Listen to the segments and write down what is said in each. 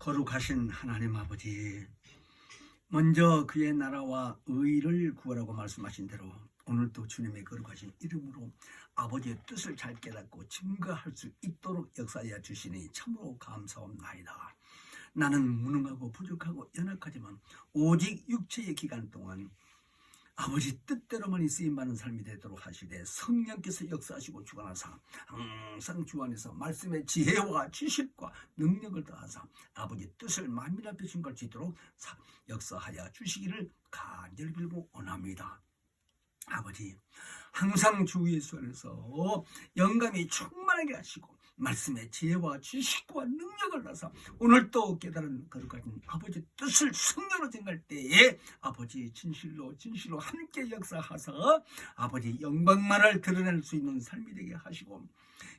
거룩하신 하나님 아버지, 먼저 그의 나라와 의를 구하라고 말씀하신 대로 오늘도 주님의 거룩하신 이름으로 아버지의 뜻을 잘 깨닫고 증거할 수 있도록 역사하여 주시니 참으로 감사옵나이다. 나는 무능하고 부족하고 연약하지만 오직 육체의 기간 동안 아버지 뜻대로만 쓰임받는 삶이 되도록 하시되 성령께서 역사하시고 주관하사 항상 주 안에서 말씀의 지혜와 지식과 능력을 더하사 아버지 뜻을 만민 앞에 준걸 지도록 역사하여 주시기를 간절히 빌고 원합니다. 아버지, 항상 주 예수 안에서 영감이 충만하게 하시고 말씀의 지혜와 지식과 능력을 나서 오늘도 깨달은 거룩하신 아버지 뜻을 성령으로 증할 때에 아버지 진실로 함께 역사하사 아버지 영광만을 드러낼 수 있는 삶이 되게 하시고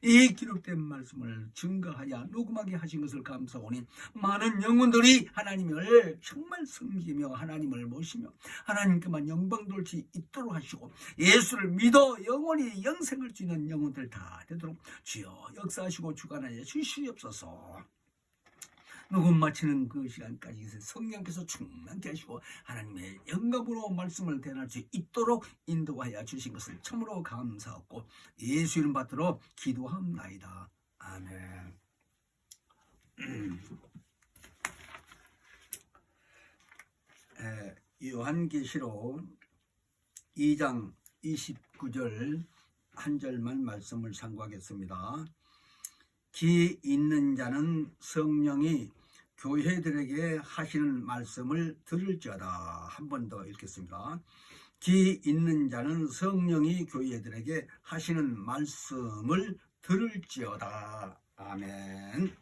이 기록된 말씀을 증거하여 녹음하게 하신 것을 감사하오니 많은 영혼들이 하나님을 정말 섬기며 하나님을 모시며 하나님께만 영광 돌 수 있도록 하시고 예수를 믿어 영원히 영생을 주는 영혼들 다 되도록 주여 역사하시고 주관하여 주시옵소서. 녹음 마치는 그 시간까지 성령께서 충만케 하시고 하나님의 영감으로 말씀을 대할 수 있도록 인도하여 주신 것을 참으로 감사하고 예수 이름 받들어 기도합나이다. 아멘. 요한계시록 2장 29절 한 절만 말씀을 상고하겠습니다. 기 있는 자는 성령이 교회들에게 하시는 말씀을 들을지어다. 한 번 더 읽겠습니다. 기 있는 자는 성령이 교회들에게 하시는 말씀을 들을지어다. 아멘.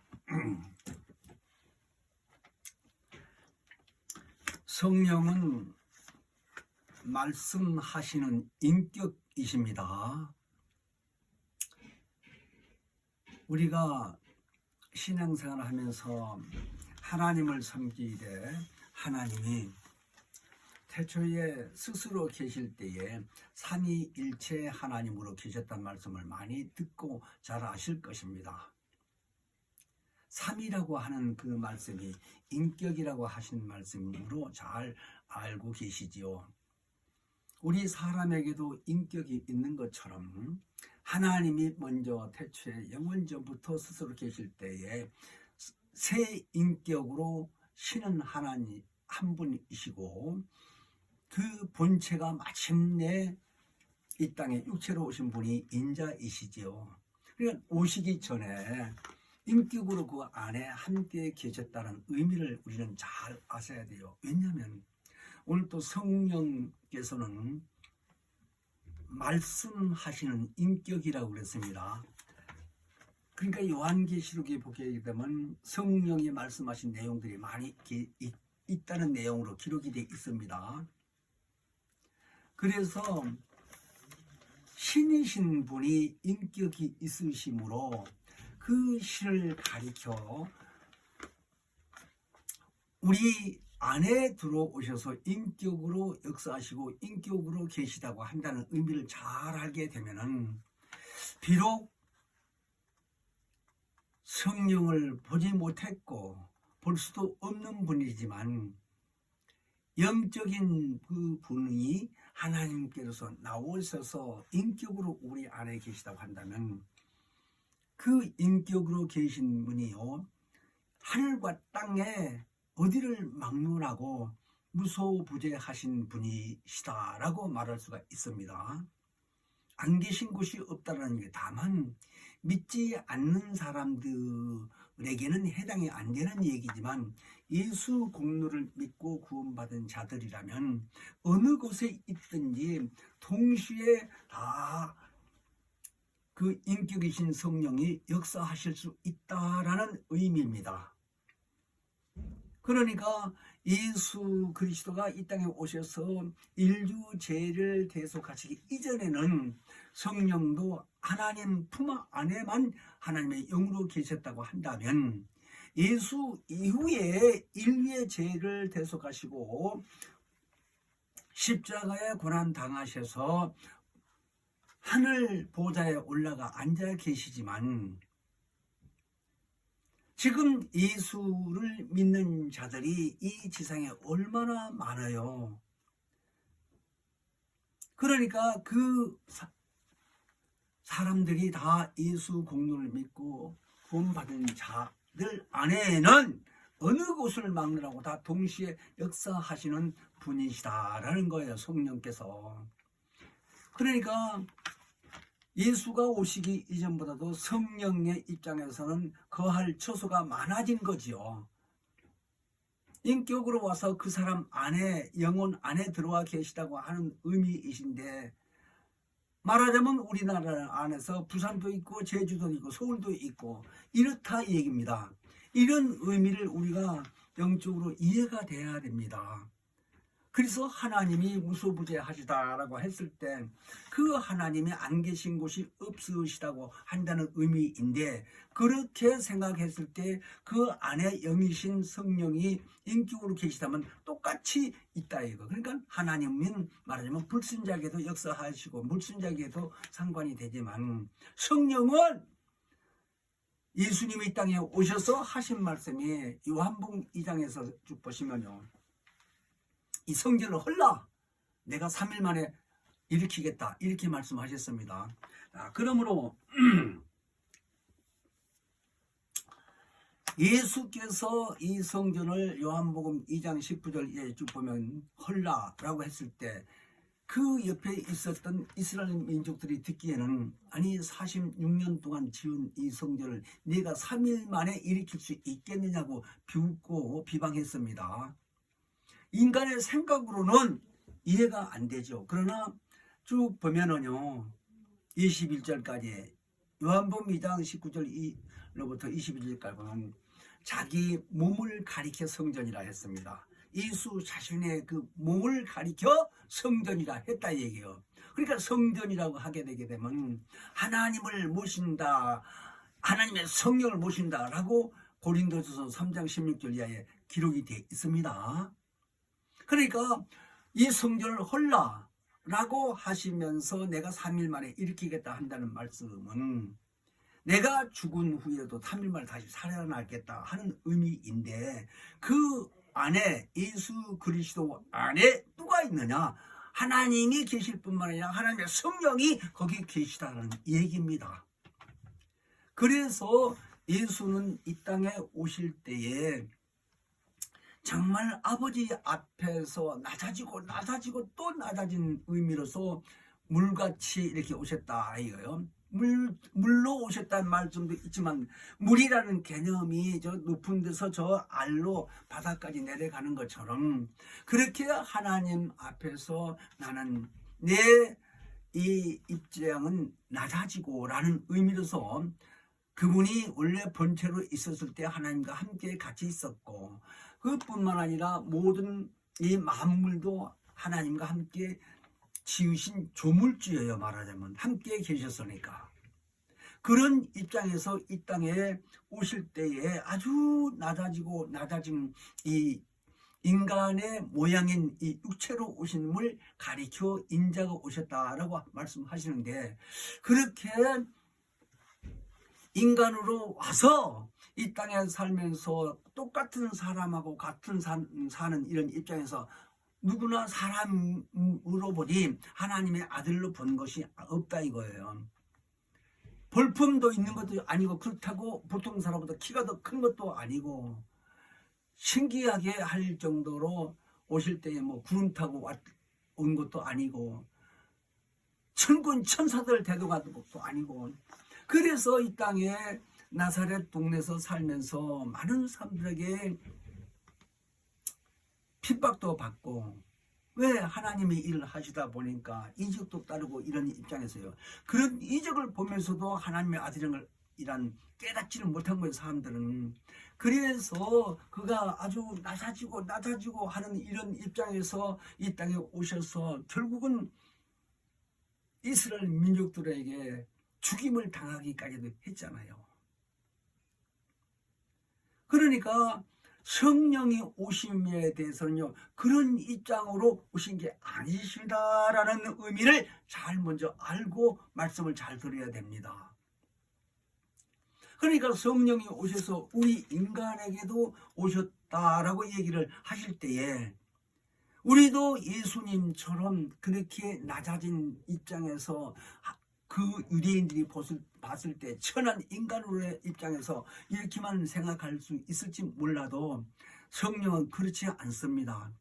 성령은 말씀하시는 인격이십니다. 우리가 신앙생활을 하면서 하나님을 섬기되 하나님이 태초에 스스로 계실 때에 삼위일체 하나님으로 계셨다는 말씀을 많이 듣고 잘 아실 것입니다. 삼위라고 하는 그 말씀이 인격이라고 하신 말씀으로 잘 알고 계시지요. 우리 사람에게도 인격이 있는 것처럼 하나님이 먼저 태초에 영원전부터 스스로 계실 때에 새 인격으로 신은 하나님 한 분이시고 그 본체가 마침내 이 땅에 육체로 오신 분이 인자이시지요. 그러니까 오시기 전에 인격으로 그 안에 함께 계셨다는 의미를 우리는 잘 아셔야 돼요. 왜냐하면 오늘 또 성령께서는 말씀하시는 인격이라고 그랬습니다. 그러니까 요한계시록에 보게 되면 성령이 말씀하신 내용들이 많이 있다는 내용으로 기록이 되어 있습니다. 그래서 신이신 분이 인격이 있으시므로 그 신을 가리켜 우리 안에 들어오셔서 인격으로 역사하시고 인격으로 계시다고 한다는 의미를 잘 알게 되면은 비록 성령을 보지 못했고 볼 수도 없는 분이지만 영적인 그 분이 하나님께서 나오셔서 인격으로 우리 안에 계시다고 한다면 그 인격으로 계신 분이요 하늘과 땅에 어디를 막론하고 무소부재하신 분이시다라고 말할 수가 있습니다. 안 계신 곳이 없다라는 게 다만 믿지 않는 사람들에게는 해당이 안 되는 얘기지만 예수 공로를 믿고 구원받은 자들이라면 어느 곳에 있든지 동시에 다 그 인격이신 성령이 역사하실 수 있다라는 의미입니다. 그러니까 예수 그리스도가 이 땅에 오셔서 인류 죄를 대속하시기 이전에는 성령도 하나님 품 안에만 하나님의 영으로 계셨다고 한다면 예수 이후에 인류의 죄를 대속하시고 십자가에 고난 당하셔서 하늘 보좌에 올라가 앉아 계시지만 지금 예수를 믿는 자들이 이 지상에 얼마나 많아요. 그러니까 그 사람들이 다 예수 공로를 믿고 구원받은 자들 안에는 어느 곳을 막느라고 다 동시에 역사하시는 분이시다라는 거예요. 성령께서. 그러니까 예수가 오시기 이전보다도 성령의 입장에서는 거할 처소가 많아진 거지요. 인격으로 와서 그 사람 안에, 영혼 안에 들어와 계시다고 하는 의미이신데, 말하자면 우리나라 안에서 부산도 있고 제주도 있고 서울도 있고 이렇다 이 얘기입니다. 이런 의미를 우리가 영적으로 이해가 돼야 됩니다. 그래서 하나님이 무소부재하시다라고 했을 때 그 하나님이 안 계신 곳이 없으시다고 한다는 의미인데, 그렇게 생각했을 때 그 안에 영이신 성령이 인격으로 계시다면 똑같이 있다 이거. 그러니까 하나님은 말하자면 불순자에게도 역사하시고 물순자에게도 상관이 되지만, 성령은 예수님이 이 땅에 오셔서 하신 말씀이 요한복음 2장에서 쭉 보시면요, 이 성전을 헐라 내가 3일 만에 일으키겠다 이렇게 말씀하셨습니다. 그러므로 예수께서 이 성전을 요한복음 2장 19절에 쭉 보면 헐라라고 했을 때 그 옆에 있었던 이스라엘 민족들이 듣기에는, 아니 46년 동안 지은 이 성전을 네가 3일 만에 일으킬 수 있겠느냐고 비웃고 비방했습니다. 인간의 생각으로는 이해가 안 되죠. 그러나 쭉 보면은요, 21절까지 요한복음 2장 19절로부터 21절까지 보면 자기 몸을 가리켜 성전이라 했습니다. 예수 자신의 그 몸을 가리켜 성전이라 했다 얘기예요. 그러니까 성전이라고 하게 되게 되면 하나님을 모신다, 하나님의 성령을 모신다라고 고린도전서 3장 16절 이하에 기록이 되어 있습니다. 그러니까 이 성전을 헐라라고 하시면서 내가 3일 만에 일으키겠다 한다는 말씀은 내가 죽은 후에도 3일 만에 다시 살아나겠다 하는 의미인데, 그 안에 예수 그리스도 안에 누가 있느냐? 하나님이 계실 뿐만 아니라 하나님의 성령이 거기 계시다는 얘기입니다. 그래서 예수는 이 땅에 오실 때에 정말 아버지 앞에서 낮아지고 또 낮아진 의미로서 물같이 이렇게 오셨다 이거예요. 물로 오셨다는 말씀도 있지만, 물이라는 개념이 저 높은 데서 저 알로 바닥까지 내려가는 것처럼, 그렇게 하나님 앞에서 나는 내 이 입장은 낮아지고 라는 의미로서, 그분이 원래 본체로 있었을 때 하나님과 함께 같이 있었고, 그뿐만 아니라 모든 이 만물도 하나님과 함께 지으신 조물주예요. 말하자면 함께 계셨으니까. 그런 입장에서 이 땅에 오실 때에 아주 낮아진 이 인간의 모양인 이 육체로 오심을 가리켜 인자가 오셨다라고 말씀하시는데, 그렇게 인간으로 와서 이 땅에 살면서 똑같은 사람하고 같은 사는 이런 입장에서 누구나 사람으로 보니 하나님의 아들로 본 것이 없다 이거예요. 볼품도 있는 것도 아니고, 그렇다고 보통 사람보다 키가 더 큰 것도 아니고, 신기하게 할 정도로 오실 때에 뭐 구름 타고 온 것도 아니고, 천군 천사들 대동하는 것도 아니고, 그래서 이 땅에 나사렛 동네에서 살면서 많은 사람들에게 핍박도 받고, 왜? 하나님이 일을 하시다 보니까 이적도 따르고 이런 입장에서요. 그런 이적을 보면서도 하나님의 아들이란 깨닫지를 못한 거예요, 사람들은. 그래서 그가 아주 낮아지고 하는 이런 입장에서 이 땅에 오셔서 결국은 이스라엘 민족들에게 죽임을 당하기까지도 했잖아요. 그러니까 성령이 오심에 대해서는요, 그런 입장으로 오신 게 아니시다라는 의미를 잘 먼저 알고 말씀을 잘 들어야 됩니다. 그러니까 성령이 오셔서 우리 인간에게도 오셨다라고 얘기를 하실 때에 우리도 예수님처럼 그렇게 낮아진 입장에서 그 유대인들이 봤을 때 천한 인간으로의 입장에서 이렇게만 생각할 수 있을지 몰라도 성령은 그렇지 않습니다.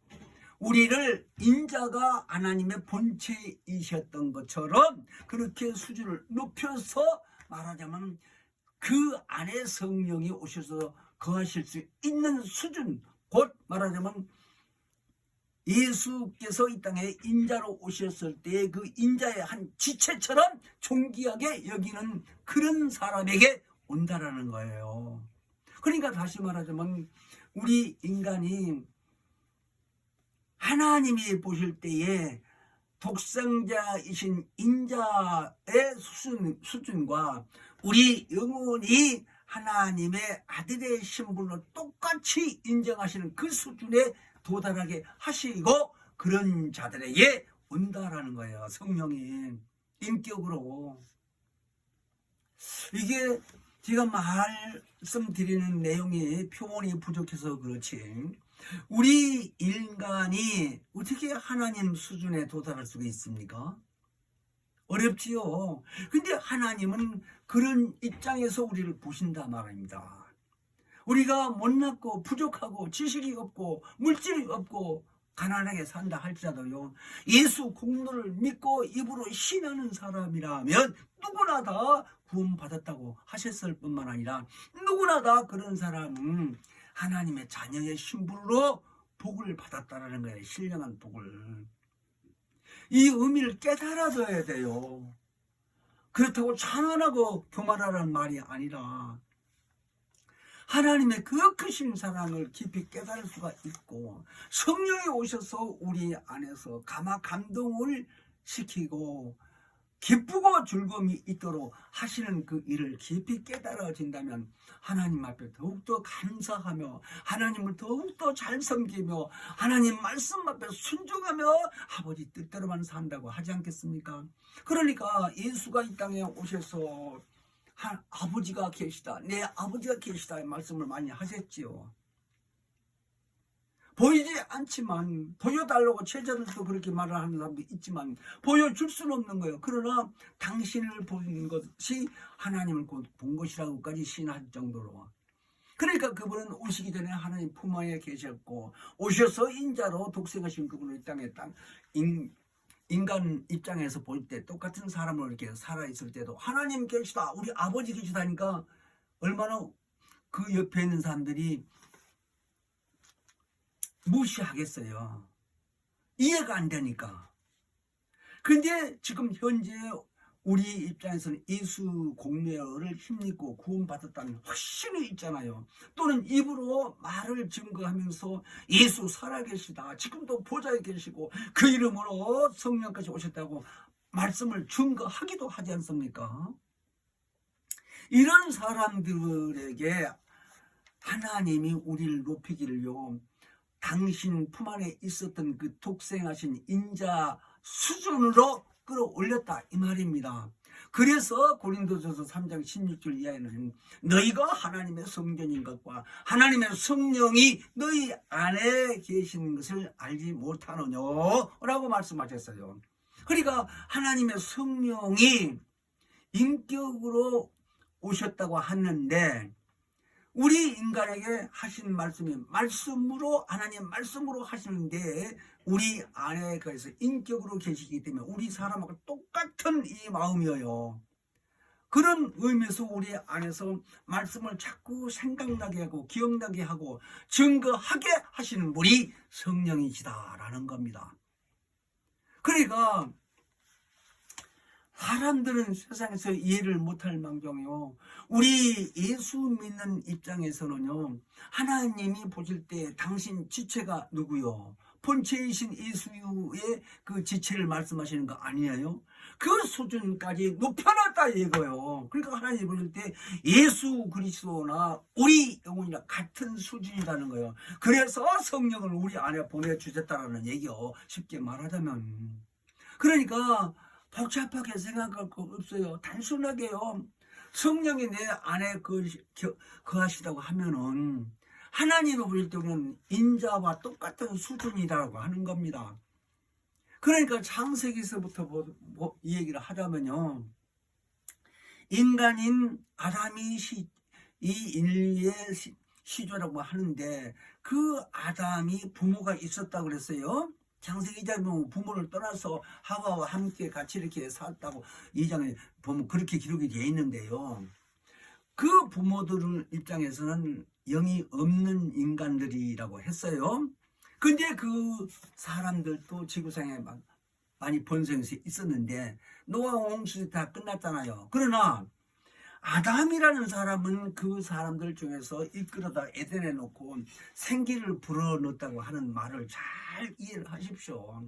우리를 인자가 하나님의 본체이셨던 것처럼 그렇게 수준을 높여서 말하자면 그 안에 성령이 오셔서 거하실 수 있는 수준, 곧 말하자면 예수께서 이 땅에 인자로 오셨을 때 그 인자의 한 지체처럼 존귀하게 여기는 그런 사람에게 온다라는 거예요. 그러니까 다시 말하자면 우리 인간이 하나님이 보실 때에 독생자이신 인자의 수준과 우리 영혼이 하나님의 아들의 신분으로 똑같이 인정하시는 그 수준에 도달하게 하시고 그런 자들에게 온다라는 거예요. 성령이 인격으로. 이게 제가 말씀드리는 내용이 표현이 부족해서 그렇지 우리 인간이 어떻게 하나님 수준에 도달할 수가 있습니까? 어렵지요. 근데 하나님은 그런 입장에서 우리를 보신다 말입니다. 우리가 못났고 부족하고 지식이 없고 물질이 없고 가난하게 산다 할지라도요, 예수 공로를 믿고 입으로 신하는 사람이라면 누구나 다 구원받았다고 하셨을 뿐만 아니라 누구나 다 그런 사람은 하나님의 자녀의 신분으로 복을 받았다라는 거예요. 신령한 복을. 이 의미를 깨달아줘야 돼요. 그렇다고 자만하고 교만하라는 말이 아니라 하나님의 그 크신 사랑을 깊이 깨달을 수가 있고 성령이 오셔서 우리 안에서 감동을 시키고 기쁘고 즐거움이 있도록 하시는 그 일을 깊이 깨달아진다면 하나님 앞에 더욱더 감사하며 하나님을 더욱더 잘 섬기며 하나님 말씀 앞에 순종하며 아버지 뜻대로만 산다고 하지 않겠습니까? 그러니까 예수가 이 땅에 오셔서 아버지가 계시다, 내 아버지가 계시다 말씀을 많이 하셨지요. 보이지 않지만 보여달라고 제자들도 그렇게 말을 하는 사람도 있지만 보여줄 수는 없는 거예요. 그러나 당신을 본 것이 하나님을 본 것이라고까지 시인할 정도로. 그러니까 그분은 오시기 전에 하나님 품 안에 계셨고 오셔서 인자로 독생하신 그분을 이 땅에 인간 입장에서 볼 때 똑같은 사람으로 이렇게 살아있을 때도 하나님 계시다, 우리 아버지 계시다니까 얼마나 그 옆에 있는 사람들이 무시하겠어요. 이해가 안 되니까. 근데 지금 현재 우리 입장에서는 예수 공로를 힘입고 구원받았다는 확신이 있잖아요. 또는 입으로 말을 증거하면서 예수 살아계시다, 지금도 보좌에 계시고 그 이름으로 성령까지 오셨다고 말씀을 증거하기도 하지 않습니까? 이런 사람들에게 하나님이 우리를 높이기를요, 당신 품 안에 있었던 그 독생하신 인자 수준으로 끌어올렸다 이 말입니다. 그래서 고린도전서 3장 16절 이하에는 너희가 하나님의 성전인 것과 하나님의 성령이 너희 안에 계시는 것을 알지 못하느냐 라고 말씀하셨어요. 그러니까 하나님의 성령이 인격으로 오셨다고 하는데 우리 인간에게 하신 말씀이 말씀으로 하나님 말씀으로 하시는데 우리 안에 그래서 인격으로 계시기 때문에 우리 사람하고 똑같은 이 마음이에요. 그런 의미에서 우리 안에서 말씀을 자꾸 생각나게 하고 기억나게 하고 증거하게 하시는 분이 성령이시다라는 겁니다. 그러니까 사람들은 세상에서 이해를 못할 망정이요, 우리 예수 믿는 입장에서는요, 하나님이 보실 때 당신 지체가 누구요? 본체이신 예수의 그 지체를 말씀하시는 거 아니에요? 그 수준까지 높여놨다 이거예요. 그러니까 하나님이 보실 때 예수 그리스도나 우리 영혼이나 같은 수준이라는 거예요. 그래서 성령을 우리 안에 보내주셨다는 얘기요, 쉽게 말하자면. 그러니까 복잡하게 생각할 거 없어요. 단순하게요, 성령이 내 안에 거하시다고 하면은 하나님을 볼 때는 인자와 똑같은 수준이라고 하는 겁니다. 그러니까 창세기서부터 이 얘기를 하자면요, 인간인 아담이 이 인류의 시조라고 하는데, 그 아담이 부모가 있었다고 그랬어요. 창세기 2장에 보면 부모를 떠나서 하와와 함께 같이 이렇게 살았다고 2장에 보면 그렇게 기록이 되어 있는데요, 그 부모들 입장에서는 영이 없는 인간들이라고 했어요. 근데 그 사람들도 지구상에 많이 번성해서 있었는데 노아 홍수 다 끝났잖아요. 그러나 아담이라는 사람은 그 사람들 중에서 이끌어다 에덴에 놓고 생기를 불어넣었다고 하는 말을 잘 이해를 하십시오.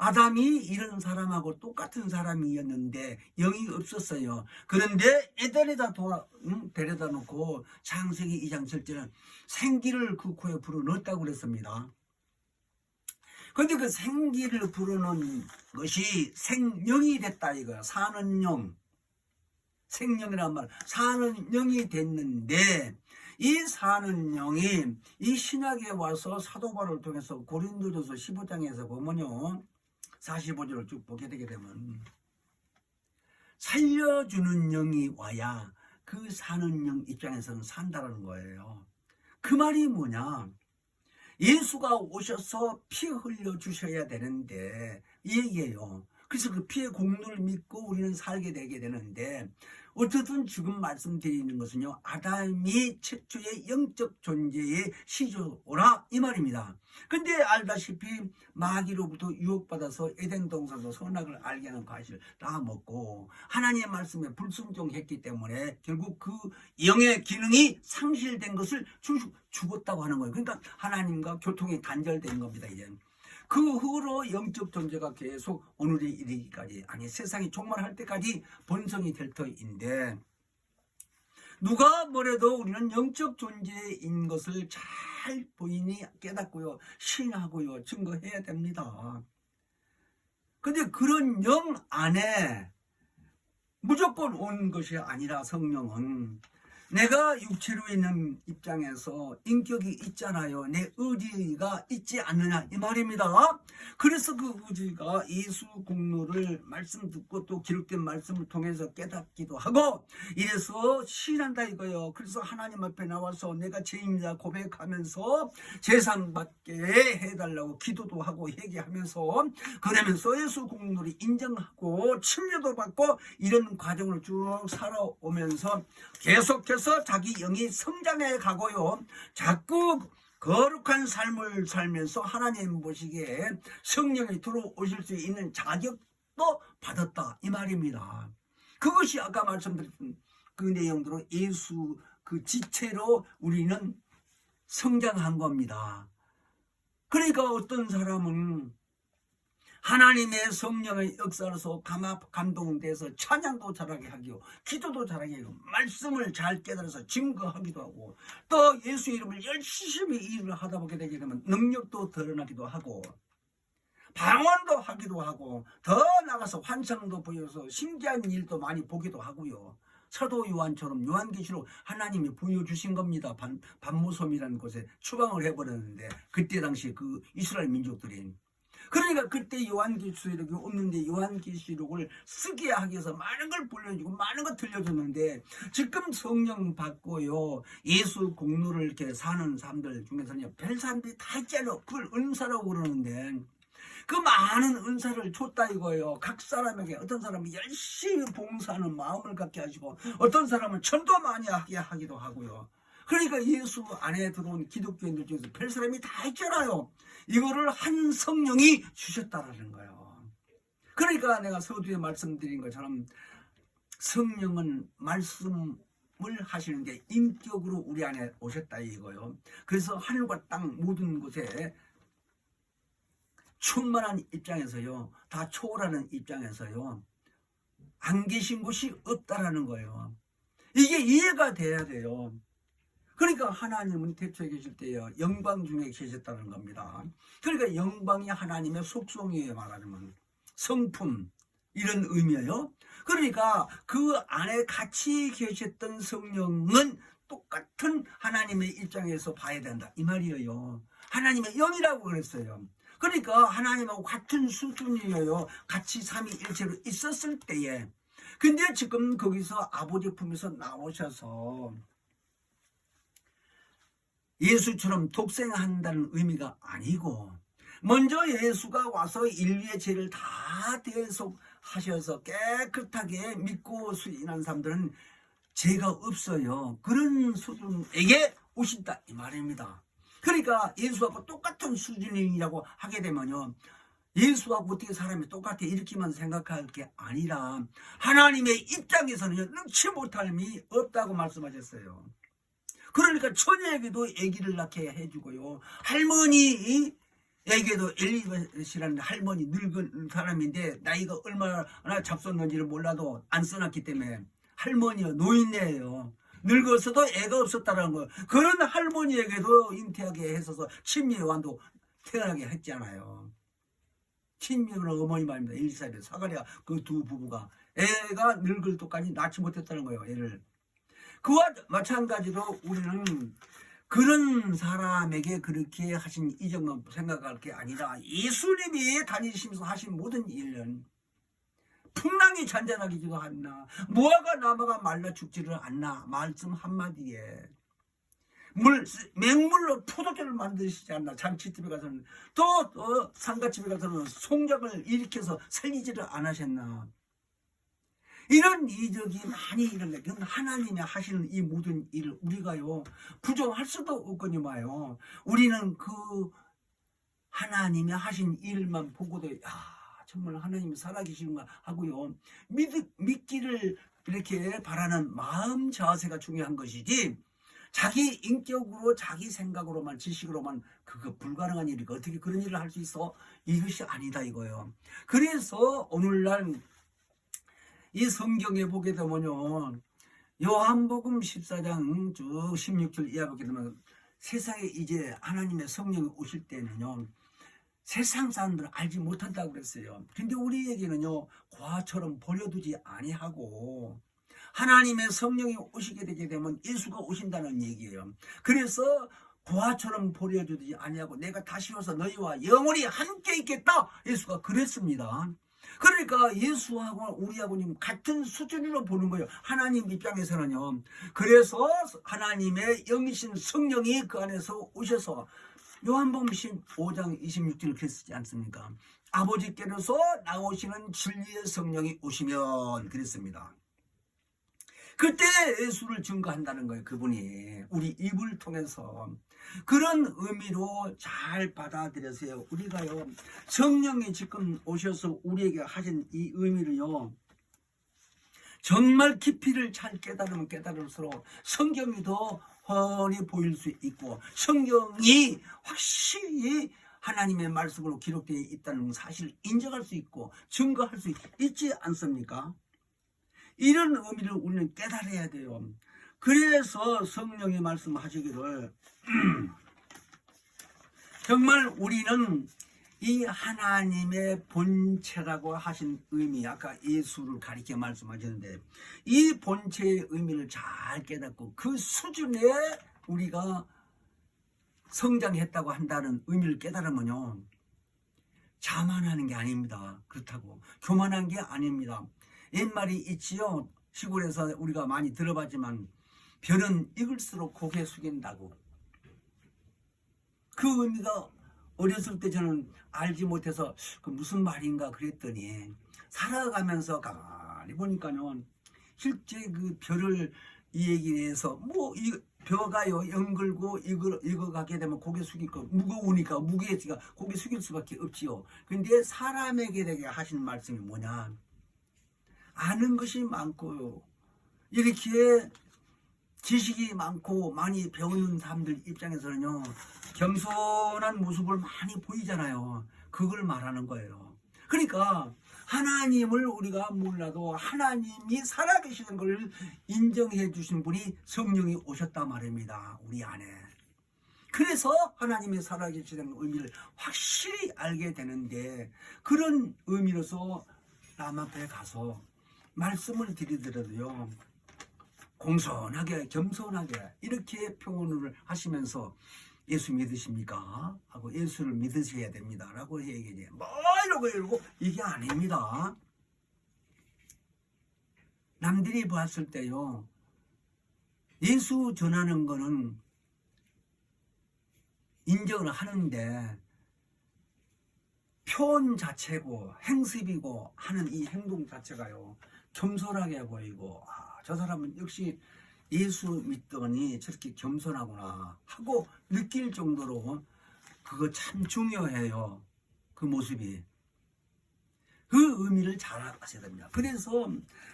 아담이 이런 사람하고 똑같은 사람이었는데 영이 없었어요. 그런데 에덴에다 데려다 놓고 창세기 2장 7절은 생기를 그 코에 불어넣었다고 그랬습니다. 그런데 그 생기를 불어넣은 것이 생명이 됐다 이거야. 사는 영, 생명이란 말, 사는 영이 됐는데, 이 사는 영이 이 신약에 와서 사도 바울을 통해서 고린도전서 15장에서 보면요, 45절을 쭉 보게 되게 되면 살려주는 영이 와야 그 사는 영 입장에서는 산다는 거예요. 그 말이 뭐냐, 예수가 오셔서 피 흘려 주셔야 되는데 이 얘기예요. 그래서 그 피의 공로를 믿고 우리는 살게 되게 되는데, 어쨌든 지금 말씀드리는 것은요, 아담이 최초의 영적 존재의 시조라 이 말입니다. 근데 알다시피 마귀로부터 유혹받아서 에덴 동산에서 선악을 알게 하는 과실을 다 먹고 하나님의 말씀에 불순종했기 때문에 결국 그 영의 기능이 상실된 것을 죽었다고 하는 거예요. 그러니까 하나님과 교통이 단절된 겁니다. 이제 그 후로 영적 존재가 계속 오늘에 이르기까지, 아니 세상이 종말할 때까지 번성이 될 터인데, 누가 뭐래도 우리는 영적 존재인 것을 잘 보이니 깨닫고요, 신하고요, 증거해야 됩니다. 근데 그런 영 안에 무조건 온 것이 아니라 성령은 내가 육체로 있는 입장에서 인격이 있잖아요. 내 의지가 있지 않느냐 이 말입니다. 그래서 그 의지가 예수 공로를 말씀 듣고 또 기록된 말씀을 통해서 깨닫기도 하고 이래서 신한다 이거예요. 그래서 하나님 앞에 나와서 내가 죄인이다 고백하면서 제사 받게 해달라고 기도도 하고 회개하면서, 그러면서 예수 공로를 인정하고 침례도 받고 이런 과정을 쭉 살아오면서 계속해서 자기 영이 성장해 가고요, 자꾸 거룩한 삶을 살면서 하나님 보시기에 성령이 들어오실 수 있는 자격도 받았다 이 말입니다. 그것이 아까 말씀드렸던 그 내용대로 예수 그 지체로 우리는 성장한 겁니다. 그러니까 어떤 사람은 하나님의 성령의 역사로서 감동돼서 찬양도 잘하게 하고 기도도 잘하게 하고 말씀을 잘 깨달아서 증거하기도 하고 또 예수 이름을 열심히 일을 하다 보게 되게 되면 능력도 드러나기도 하고 방언도 하기도 하고 더 나가서 환상도 보여서 신기한 일도 많이 보기도 하고요. 사도 요한처럼 요한계시록 하나님이 보여주신 겁니다. 반모섬이라는 곳에 추방을 해버렸는데 그때 당시 그 이스라엘 민족들이, 그러니까 그때 요한계시록이 없는데 요한계시록을 쓰게 하기 위해서 많은 걸 보여주고 많은 걸 들려줬는데, 지금 성령 받고요 예수 공로를 이렇게 사는 사람들 중에서는 별 사람들이 다 있잖아요. 그걸 은사라고 그러는데 그 많은 은사를 줬다 이거예요. 각 사람에게 어떤 사람은 열심히 봉사하는 마음을 갖게 하시고 어떤 사람은 전도 많이 하게 하기도 하고요. 그러니까 예수 안에 들어온 기독교인들 중에서 별 사람이 다 있잖아요. 이거를 한 성령이 주셨다라는 거예요. 그러니까 내가 서두에 말씀드린 것처럼 성령은 말씀을 하시는데 인격으로 우리 안에 오셨다 이거예요. 그래서 하늘과 땅 모든 곳에 충만한 입장에서요, 다 초월하는 입장에서요, 안 계신 곳이 없다라는 거예요. 이게 이해가 돼야 돼요. 그러니까 하나님은 태초에 계실 때요 영광 중에 계셨다는 겁니다. 그러니까 영광이 하나님의 속성이에요. 말하자면 성품, 이런 의미예요. 그러니까 그 안에 같이 계셨던 성령은 똑같은 하나님의 입장에서 봐야 된다 이 말이에요. 하나님의 영이라고 그랬어요. 그러니까 하나님하고 같은 수준이에요. 같이 삼위일체로 있었을 때에. 근데 지금 거기서 아버지 품에서 나오셔서 예수처럼 독생한다는 의미가 아니고, 먼저 예수가 와서 인류의 죄를 다 대속하셔서 깨끗하게 믿고 수인한 사람들은 죄가 없어요. 그런 수준에게 오신다 이 말입니다. 그러니까 예수하고 똑같은 수준이라고 하게 되면요, 예수하고 어떻게 사람이 똑같아 이렇게만 생각할 게 아니라 하나님의 입장에서는 능치 못할 미 없다고 말씀하셨어요. 그러니까 처녀에게도 아기를 낳게 해주고요, 할머니에게도 엘리벳이라는 할머니 늙은 사람인데 나이가 얼마나 잡섰는지를 몰라도 안 써놨기 때문에 할머니요, 노인네예요. 늙어서도 애가 없었다는 거예요. 그런 할머니에게도 잉태하게 했어서 침례 요한도 태어나게 했잖아요. 침례는 어머니 말입니다. 엘리사벳, 사가랴 그 두 부부가 애가 늙을 때까지 낳지 못했다는 거예요. 애를. 그와 마찬가지로 우리는 그런 사람에게 그렇게 하신 이정만 생각할 게 아니라 예수님이 다니시면서 하신 모든 일은 풍랑이 잔잔하기도 않나, 무화과 나무가 말라 죽지를 않나, 말씀 한마디에 맹물로 포도주를 만드시지 않나. 잔치집에 가서는 또 상가집에 가서는 송장을 일으켜서 살리지를 않으셨나. 이런 이적이 많이 일어나요. 하나님이 하시는 이 모든 일을 우리가요 부정할 수도 없거니와요. 우리는 그 하나님이 하신 일만 보고도 정말 하나님이 살아계시는가 하고요, 믿기를 이렇게 바라는 마음 자세가 중요한 것이지, 자기 인격으로 자기 생각으로만 지식으로만 그거 불가능한 일이고 어떻게 그런 일을 할 수 있어? 이것이 아니다 이거예요. 그래서 오늘날 이 성경에 보게 되면요, 요한복음 14장 쭉 16절 이하 보게 되면 세상에 이제 하나님의 성령이 오실 때는요 세상 사람들은 알지 못한다고 그랬어요. 근데 우리에게는요 과처럼 버려두지 아니하고 하나님의 성령이 오시게 되게 되면 예수가 오신다는 얘기예요. 그래서 부하처럼 버려두지 아니하고 내가 다시 와서 너희와 영원히 함께 있겠다 예수가 그랬습니다. 그러니까 예수하고 우리하고는 같은 수준으로 보는 거예요. 하나님 입장에서는요. 그래서 하나님의 영이신 성령이 그 안에서 오셔서 요한복음 15장 26절 그랬지 않습니까? 아버지께로서 나오시는 진리의 성령이 오시면 그랬습니다. 그때 예수를 증거한다는 거예요. 그분이 우리 입을 통해서. 그런 의미로 잘 받아들여서요, 우리가요 성령이 지금 오셔서 우리에게 하신 이 의미를요 정말 깊이를 잘 깨달으면 깨달을수록 성경이 더 훤히 보일 수 있고 성경이 확실히 하나님의 말씀으로 기록되어 있다는 사실을 인정할 수 있고 증거할 수 있지 않습니까? 이런 의미를 우리는 깨달아야 돼요. 그래서 성령이 말씀하시기를 정말 우리는 이 하나님의 본체라고 하신 의미, 아까 예수를 가리켜 말씀하셨는데 이 본체의 의미를 잘 깨닫고 그 수준에 우리가 성장했다고 한다는 의미를 깨달으면요 자만하는 게 아닙니다. 그렇다고 교만한 게 아닙니다. 옛말이 있지요. 시골에서 우리가 많이 들어봤지만 별은 익을수록 고개 숙인다고. 그 의미가 어렸을 때 저는 알지 못해서 그 무슨 말인가 그랬더니 살아가면서 가만히 보니까요 실제 그 별을 이 얘기해서 뭐 이 벼가요 연글고 익어가게 되면 고개 숙일 거 무거우니까 무게가 고개 숙일 수밖에 없지요. 근데 사람에게 되게 하신 말씀이 뭐냐, 아는 것이 많고요 이렇게 지식이 많고 많이 배우는 사람들 입장에서는요 겸손한 모습을 많이 보이잖아요. 그걸 말하는 거예요. 그러니까 하나님을 우리가 몰라도 하나님이 살아계시는 걸 인정해 주신 분이 성령이 오셨단 말입니다. 우리 안에. 그래서 하나님이 살아계시는 의미를 확실히 알게 되는데 그런 의미로서 남 앞에 가서 말씀을 드리더라도요, 공손하게 겸손하게 이렇게 표현을 하시면서 예수 믿으십니까? 하고 예수를 믿으셔야 됩니다 라고 얘기해요. 뭐 이러고 이게 아닙니다. 남들이 봤을 때요, 예수 전하는 거는 인정을 하는데 표현 자체고 행습이고 하는 이 행동 자체가요, 겸손하게 보이고, 저 사람은 역시 예수 믿더니 저렇게 겸손하구나 하고 느낄 정도로 그거 참 중요해요. 그 모습이. 그 의미를 잘 아셔야 됩니다. 그래서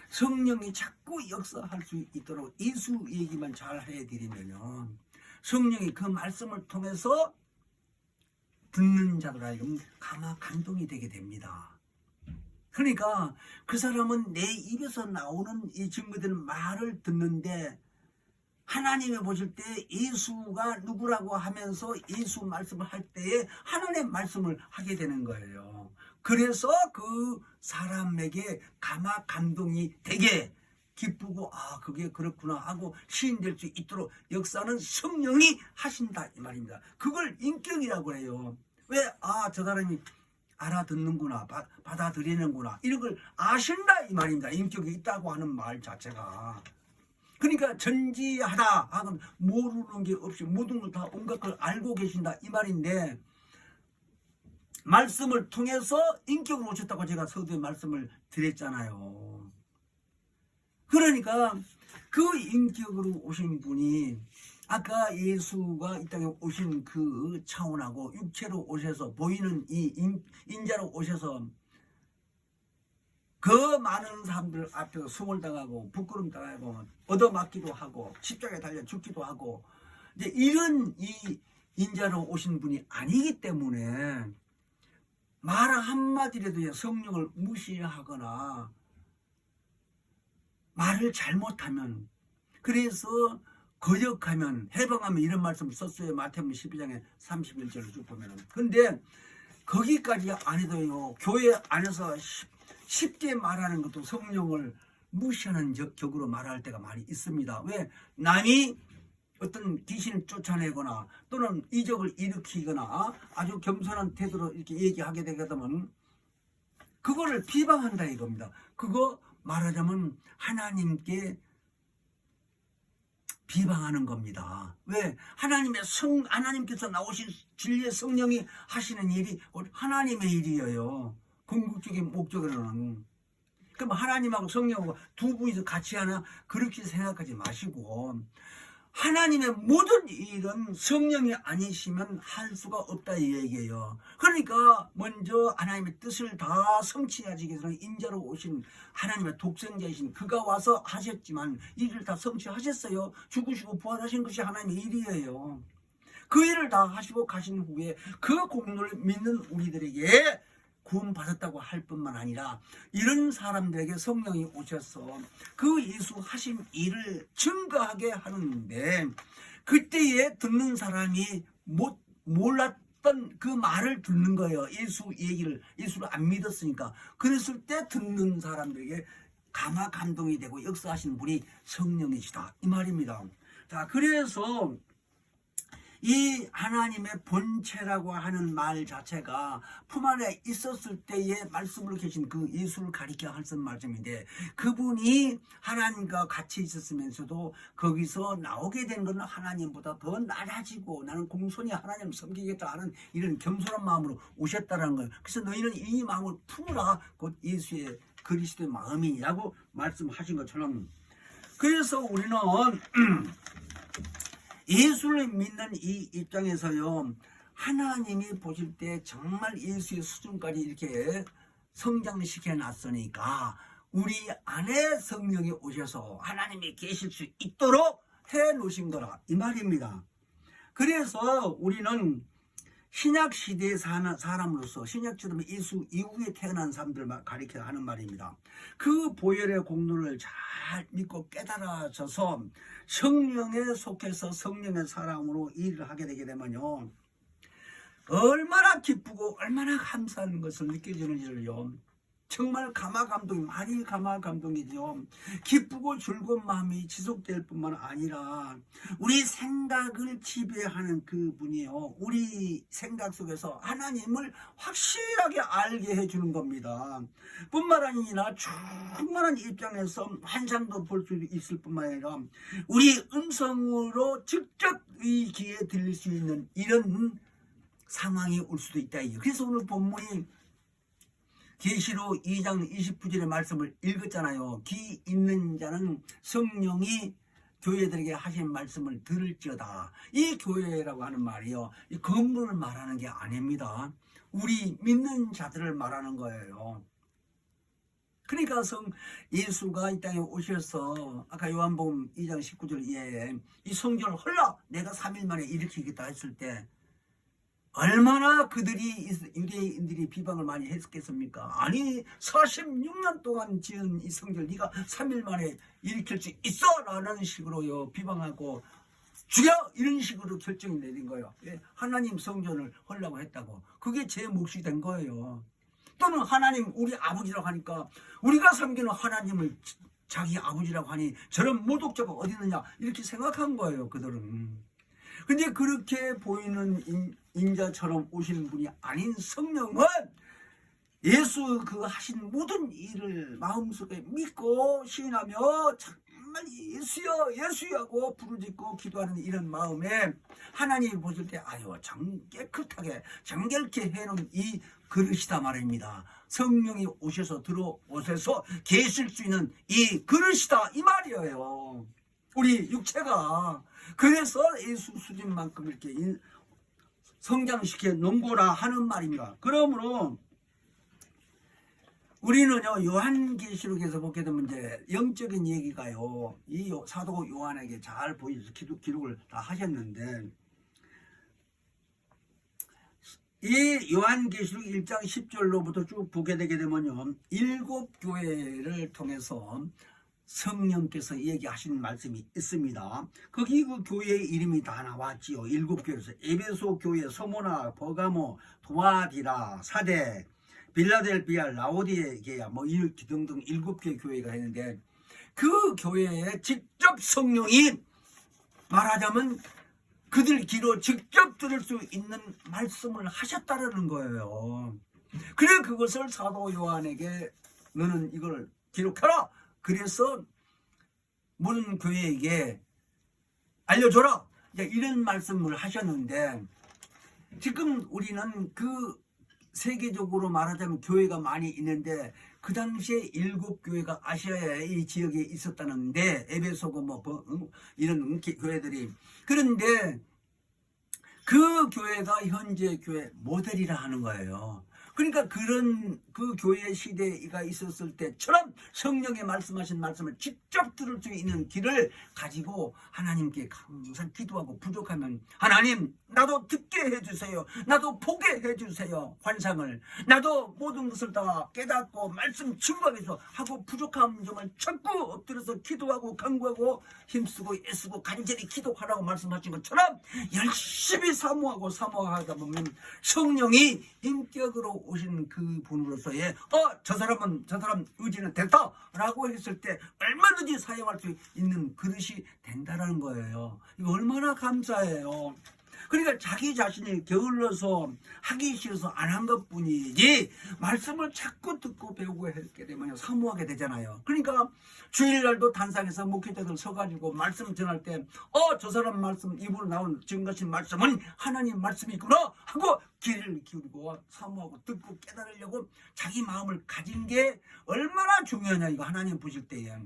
성령이 자꾸 역사할 수 있도록 예수 얘기만 잘 해드리면 성령이 그 말씀을 통해서 듣는 자들 하여금 감동이 되게 됩니다. 그러니까 그 사람은 내 입에서 나오는 이 증거들 말을 듣는데 하나님이 보실 때 예수가 누구라고 하면서 예수 말씀을 할 때에 하나님의 말씀을 하게 되는 거예요. 그래서 그 사람에게 감동이 되게 기쁘고 그게 그렇구나 하고 시인될 수 있도록 역사는 성령이 하신다 이 말입니다. 그걸 인격이라고 해요. 왜 저 사람이 알아듣는구나, 받아들이는구나, 이런 걸 아신다 이 말입니다. 인격이 있다고 하는 말 자체가. 그러니까 전지하다 하면 모르는 게 없이 모든 걸 다 온갖 걸 알고 계신다 이 말인데, 말씀을 통해서 인격으로 오셨다고 제가 서두에 말씀을 드렸잖아요. 그러니까 그 인격으로 오신 분이 아까 예수가 이 땅에 오신 그 차원하고 육체로 오셔서 보이는 이 인자로 오셔서 그 많은 사람들 앞에서 수모를 당하고 부끄럼 당하고 얻어맞기도 하고 십자가에 달려 죽기도 하고 이제 이런 이 인자로 오신 분이 아니기 때문에 말 한마디라도 성령을 무시하거나 말을 잘못하면, 그래서 거역하면 해방하면 이런 말씀을 썼어요. 마태복음 12장에 31절을 쭉 보면은. 근데 거기까지 안 해도요, 교회 안에서 쉽게 말하는 것도 성령을 무시하는 격으로 말할 때가 많이 있습니다. 왜? 남이 어떤 귀신을 쫓아내거나 또는 이적을 일으키거나 아주 겸손한 태도로 이렇게 얘기하게 되게 되면 그거를 비방한다 이겁니다. 그거 말하자면 하나님께 비방하는 겁니다. 왜? 하나님께서 나오신 진리의 성령이 하시는 일이 하나님의 일이에요. 궁극적인 목적으로는. 그럼 하나님하고 성령하고 두 분이서 같이 하나, 그렇게 생각하지 마시고, 하나님의 모든 일은 성령이 아니시면 할 수가 없다 이 얘기예요. 그러니까 먼저 하나님의 뜻을 다 성취하시기 위해서 인자로 오신 하나님의 독생자이신 그가 와서 하셨지만 일을 다 성취하셨어요. 죽으시고 부활하신 것이 하나님의 일이에요. 그 일을 다 하시고 가신 후에 그 공로를 믿는 우리들에게 구원받았다고 할 뿐만 아니라 이런 사람들에게 성령이 오셔서 그 예수 하신 일을 증거하게 하는데, 그때에 듣는 사람이 몰랐던 그 말을 듣는 거예요. 예수 얘기를, 예수를 안 믿었으니까. 그랬을 때 듣는 사람들에게 감동이 되고 역사하시는 분이 성령이시다 이 말입니다. 자, 그래서 이 하나님의 본체라고 하는 말 자체가 품 안에 있었을 때에 말씀으로 계신 그 예수를 가리켜 하는 말씀인데, 그분이 하나님과 같이 있었으면서도 거기서 나오게 된 것은 하나님보다 더 낮아지고 나는 공손히 하나님을 섬기겠다 하는 이런 겸손한 마음으로 오셨다는 거예요. 그래서 너희는 이 마음을 품으라, 곧 예수의 그리스도의 마음이라고 말씀하신 것처럼, 그래서 우리는 예수를 믿는 이 입장에서요, 하나님이 보실 때 정말 예수의 수준까지 이렇게 성장시켜 놨으니까 우리 안에 성령이 오셔서 하나님이 계실 수 있도록 해 놓으신 거라 이 말입니다. 그래서 우리는 신약 시대에 사는 사람으로서, 신약처럼 예수 이후에 태어난 사람들 가리켜 하는 말입니다. 그 보혈의 공로를 잘 믿고 깨달아져서 성령에 속해서 성령의 사람으로 일을 하게 되게 되면요, 얼마나 기쁘고 얼마나 감사한 것을 느껴지는지를요, 정말 말이 가마 감동이죠. 기쁘고 즐거운 마음이 지속될 뿐만 아니라 우리 생각을 지배하는 그분이요, 우리 생각 속에서 하나님을 확실하게 알게 해주는 겁니다. 뿐만 아니라 충만한 입장에서 환상도 볼 수 있을 뿐만 아니라 우리 음성으로 직접 이 귀에 들릴 수 있는 이런 상황이 올 수도 있다. 그래서 오늘 본문이 계시록 2장 29절의 말씀을 읽었잖아요. 귀 있는 자는 성령이 교회들에게 하신 말씀을 들을지어다. 이 교회라고 하는 말이요, 이 건물을 말하는 게 아닙니다. 우리 믿는 자들을 말하는 거예요. 그러니까 예수가 이 땅에 오셔서 아까 요한복음 2장 19절 이하에 이 성전을 헐라 내가 3일 만에 일으키겠다 했을 때 얼마나 유대인들이 비방을 많이 했겠습니까? 아니 46년 동안 지은 이 성전을 네가 3일 만에 일으킬 수 있어? 라는 식으로 비방하고 죽여! 이런 식으로 결정이 내린 거예요. 하나님 성전을 헐라고 했다고. 그게 제 몫이 된 거예요. 또는 하나님 우리 아버지라고 하니까 우리가 섬기는 하나님을 자기 아버지라고 하니 저런 모독자가 어디 있느냐 이렇게 생각한 거예요, 그들은. 근데 그렇게 보이는 인자처럼 오시는 분이 아닌 성령은 예수 그 하신 모든 일을 마음속에 믿고 시인하며 정말 예수여 예수여 하고 부르짖고 기도하는 이런 마음에 하나님이 보실 때 아유 깨끗하게 정결케 해놓은 이 그릇이다 말입니다. 성령이 오셔서 들어오셔서 계실 수 있는 이 그릇이다 이 말이에요. 우리 육체가 그래서 예수 수준만큼 이렇게 성장시켜 놓은 거라 하는 말입니다. 그러므로 우리는요, 요한계시록에서 보게 되면 이제 영적인 얘기가요, 이 사도 요한에게 잘 보여서 기록을 다 하셨는데, 이 요한계시록 1장 10절로부터 쭉 보게 되게 되면요, 7교회를 통해서 성령께서 얘기하신 말씀이 있습니다. 거기 그 교회의 이름이 다 나왔지요. 7교회에서 에베소 교회, 서모나, 버가모, 도아디라, 사대, 빌라델비아, 라오디게야 이렇게 등등 7개 교회가 있는데 그 교회에 직접 성령이 말하자면 그들 귀로 직접 들을 수 있는 말씀을 하셨다라는 거예요. 그래 그것을 사도 요한에게 너는 이걸 기록하라. 그래서 모든 교회에게 알려줘라. 이런 말씀을 하셨는데 지금 우리는 그 세계적으로 말하자면 교회가 많이 있는데 그 당시에 7교회가 아시아의 이 지역에 있었다는데 에베소고 이런 교회들이 그런데 그 교회가 현재 교회 모델이라 하는 거예요. 그러니까 그런 그 교회 시대가 있었을 때처럼 성령의 말씀하신 말씀을 직접 들을 수 있는 길을 가지고 하나님께 항상 기도하고 부족하면 하나님 나도 듣게 해주세요. 나도 보게 해주세요. 환상을. 나도 모든 것을 다 깨닫고 말씀 증거하기 위해서 하고 부족한 점을 자꾸 엎드려서 기도하고 간구하고 힘쓰고 애쓰고 간절히 기도하라고 말씀하신 것처럼 열심히 사모하다 보면 성령이 인격으로 오신 그 분으로서의 저 사람 의지는 됐다라고 했을 때 얼마든지 사용할 수 있는 그릇이 된다라는 거예요. 이거 얼마나 감사해요. 그러니까 자기 자신이 게을러서 하기 싫어서 안 한 것뿐이지 말씀을 자꾸 듣고 배우고 했게 되면 사모하게 되잖아요. 그러니까 주일날도 단상에서 목회자들 서가지고 말씀 전할 때 저 사람 말씀 입으로 나온 증거하신 말씀은 하나님 말씀이구나 하고 귀를 기울이고 사모하고 듣고 깨달으려고 자기 마음을 가진 게 얼마나 중요하냐 이거 하나님 보실 때에.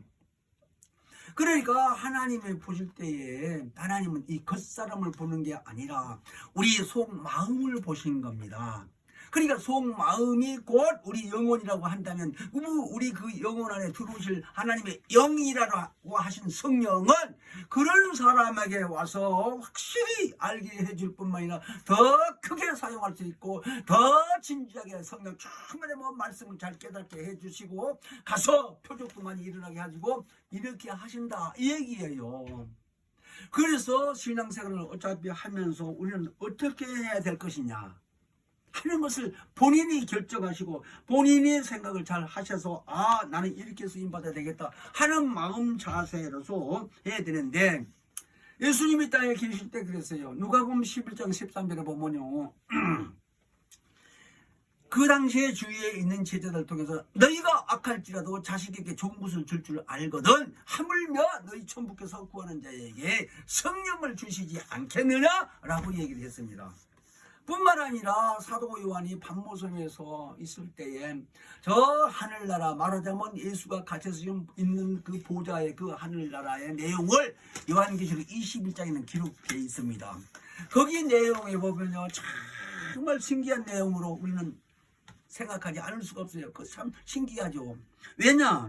그러니까 하나님을 보실 때에 하나님은 이 겉사람을 보는 게 아니라 우리 속마음을 보신 겁니다. 그러니까 속마음이 곧 우리 영혼이라고 한다면 우리 그 영혼 안에 들어오실 하나님의 영이라고 하신 성령은 그런 사람에게 와서 확실히 알게 해줄 뿐만 아니라 더 크게 사용할 수 있고 더 진지하게 성령 충만히 말씀을 잘 깨닫게 해주시고 가서 표적도 많이 일어나게 해주고 이렇게 하신다 이 얘기예요. 그래서 신앙생활을 어차피 하면서 우리는 어떻게 해야 될 것이냐. 하는 것을 본인이 결정하시고 본인이 생각을 잘 하셔서 나는 이렇게 쓰임받아야 되겠다 하는 마음 자세로서 해야 되는데, 예수님이 땅에 계실 때 그랬어요. 누가복음 11장 13절에 보면요, 그 당시에 주위에 있는 제자들 통해서 너희가 악할지라도 자식에게 좋은 것을 줄 줄 알거든 하물며 너희 천부께서 구하는 자에게 성령을 주시지 않겠느냐 라고 얘기를 했습니다. 뿐만 아니라 사도 요한이 반모섬에서 있을 때에 저 하늘나라, 말하자면 예수가 갇혀서 지금 있는 그 보좌의 그 하늘나라의 내용을 요한계시록 21장에는 기록되어 있습니다. 거기 내용에 보면요, 정말 신기한 내용으로 우리는 생각하지 않을 수가 없어요. 그 참 신기하죠. 왜냐?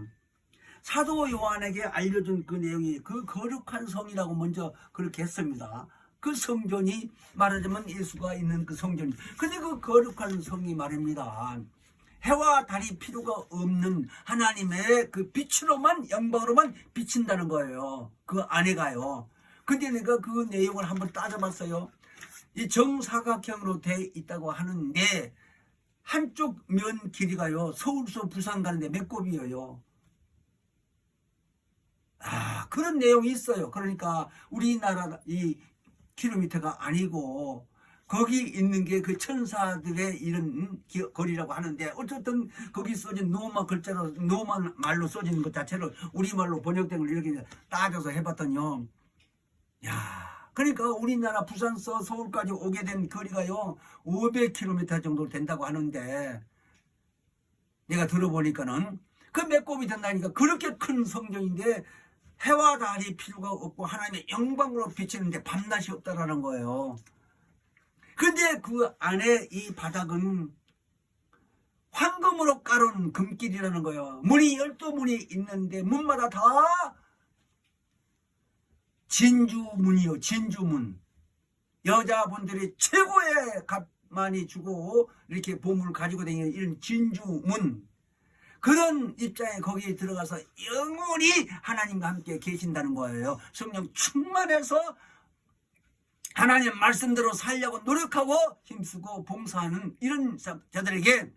사도 요한에게 알려준 그 내용이 그 거룩한 성이라고 먼저 그렇게 했습니다. 그 성전이 말하자면 예수가 있는 그 성전이. 근데 그 거룩한 성이 말입니다, 해와 달이 필요가 없는 하나님의 그 빛으로만, 영광으로만 비친다는 거예요. 그 안에가요. 근데 내가 그 내용을 한번 따져봤어요. 이 정사각형으로 돼 있다고 하는데 한쪽 면 길이가요, 서울서 부산 가는데 몇 곱이에요. 그런 내용이 있어요. 그러니까 우리나라 이 킬로미터가 아니고 거기 있는 게 그 천사들의 이런 거리라고 하는데, 어쨌든 거기 써진 노마 글자로, 노마 말로 써진 것 자체를 우리말로 번역된 걸 이렇게 따져서 해봤더니요, 그러니까 우리나라 부산서 서울까지 오게 된 거리가요 500km 정도 된다고 하는데, 내가 들어보니까는 그 몇 곱이 된다니까. 그렇게 큰 성전인데 해와 달이 필요가 없고 하나님의 영광으로 비치는데 밤낮이 없다라는 거예요. 근데 그 안에 이 바닥은 황금으로 깔은 금길이라는 거예요. 문이 12문이 있는데 문마다 다 진주문이요, 진주문. 여자분들이 최고의 값 많이 주고 이렇게 보물을 가지고 다니는 이런 진주문, 그런 입장에 거기에 들어가서 영원히 하나님과 함께 계신다는 거예요. 성령 충만해서 하나님 말씀대로 살려고 노력하고 힘쓰고 봉사하는 이런 자들에게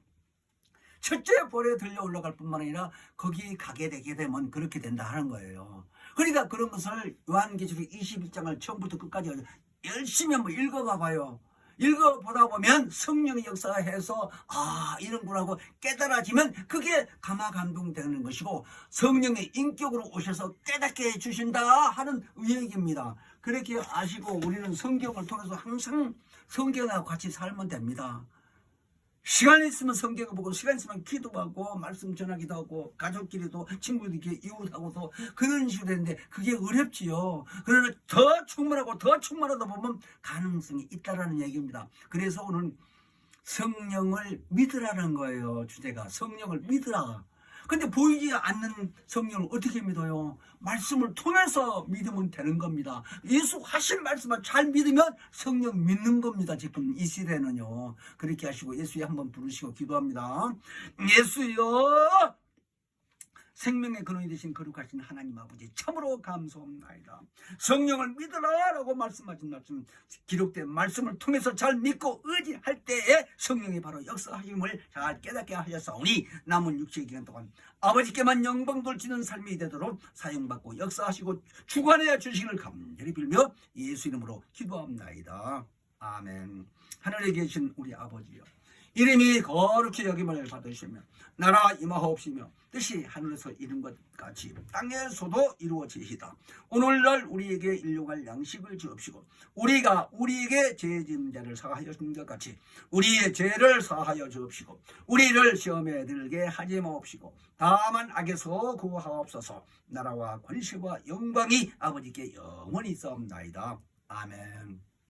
첫째 볼에 들려 올라갈 뿐만 아니라 거기 가게 되게 되면 그렇게 된다 하는 거예요. 그러니까 그런 것을 요한계시록 21장을 처음부터 끝까지 열심히 한번 읽어가 봐요. 읽어보다 보면 성령의 역사해서 이런구나 하고 깨달아지면 그게 감화감동되는 것이고, 성령의 인격으로 오셔서 깨닫게 해주신다 하는 의역입니다. 그렇게 아시고 우리는 성경을 통해서 항상 성경하고 같이 살면 됩니다. 시간 있으면 성경을 보고, 시간 있으면 기도하고 말씀 전하기도 하고 가족끼리도 친구들끼리 이웃하고도 그런 식으로 되는데 그게 어렵지요. 그러나 더 충만하고 더 충만하다 보면 가능성이 있다라는 얘기입니다. 그래서 오늘 성령을 믿으라는 거예요. 주제가 성령을 믿으라. 근데 보이지 않는 성령을 어떻게 믿어요? 말씀을 통해서 믿으면 되는 겁니다. 예수 하신 말씀을 잘 믿으면 성령 믿는 겁니다. 지금 이 시대는요. 그렇게 하시고 예수에 한번 부르시고 기도합니다. 예수여, 생명의 근원이 되신 거룩하신 하나님 아버지, 참으로 감사합니다. 성령을 믿으라 라고 말씀하신 말씀, 기록된 말씀을 통해서 잘 믿고 의지할 때에 성령이 바로 역사하심을 잘 깨닫게 하셨사오니 남은 육체의 기간 동안 아버지께만 영광 돌리는 삶이 되도록 사용받고 역사하시고 주관해 주시기를 간절히 빌며 예수 이름으로 기도합나이다. 아멘. 하늘에 계신 우리 아버지여, 이름이 거룩히 여김을 받으시며 나라 임하옵시며 뜻이 하늘에서 이룬 것 같이 땅에서도 이루어지이다. 오늘날 우리에게 일용할 양식을 주옵시고 우리가 우리에게 죄 지은 자를 사하여 준 것 같이 우리의 죄를 사하여 주옵시고 우리를 시험에 들게 하지 마옵시고 다만 악에서 구하옵소서. 나라와 권세와 영광이 아버지께 영원히 있사옵나이다. 아멘.